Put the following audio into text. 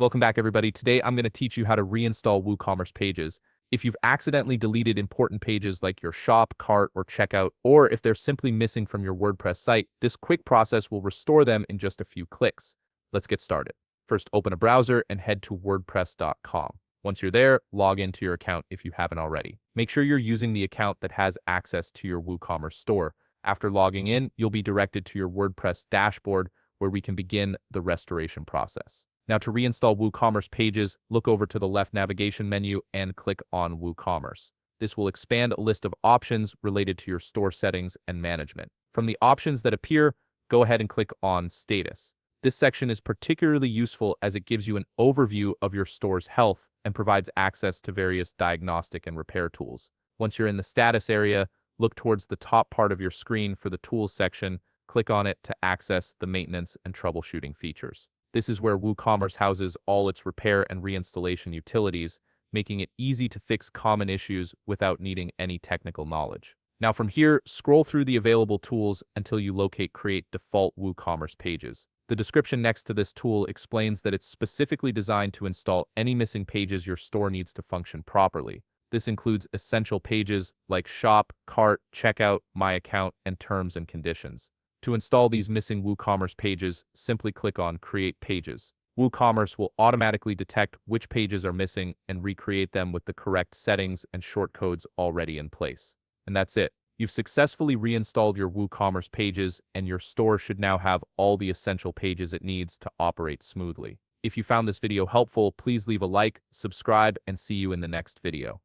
Welcome back, everybody. Today, I'm going to teach you how to reinstall WooCommerce pages. If you've accidentally deleted important pages like your shop, cart, or checkout, or if they're simply missing from your WordPress site, this quick process will restore them in just a few clicks. Let's get started. First, open a browser and head to wordpress.com. Once you're there, log into your account if you haven't already. Make sure you're using the account that has access to your WooCommerce store. After logging in, you'll be directed to your WordPress dashboard where we can begin the restoration process. Now, to reinstall WooCommerce pages, look over to the left navigation menu and click on WooCommerce. This will expand a list of options related to your store settings and management. From the options that appear, go ahead and click on Status. This section is particularly useful as it gives you an overview of your store's health and provides access to various diagnostic and repair tools. Once you're in the status area, look towards the top part of your screen for the Tools section. Click on it to access the maintenance and troubleshooting features. This is where WooCommerce houses all its repair and reinstallation utilities, making it easy to fix common issues without needing any technical knowledge. Now from here, scroll through the available tools until you locate Create Default WooCommerce Pages. The description next to this tool explains that it's specifically designed to install any missing pages your store needs to function properly. This includes essential pages like Shop, Cart, Checkout, My Account, and Terms and Conditions. To install these missing WooCommerce pages, simply click on Create Pages. WooCommerce will automatically detect which pages are missing and recreate them with the correct settings and shortcodes already in place. And that's it. You've successfully reinstalled your WooCommerce pages, and your store should now have all the essential pages it needs to operate smoothly. If you found this video helpful, please leave a like, subscribe, and see you in the next video.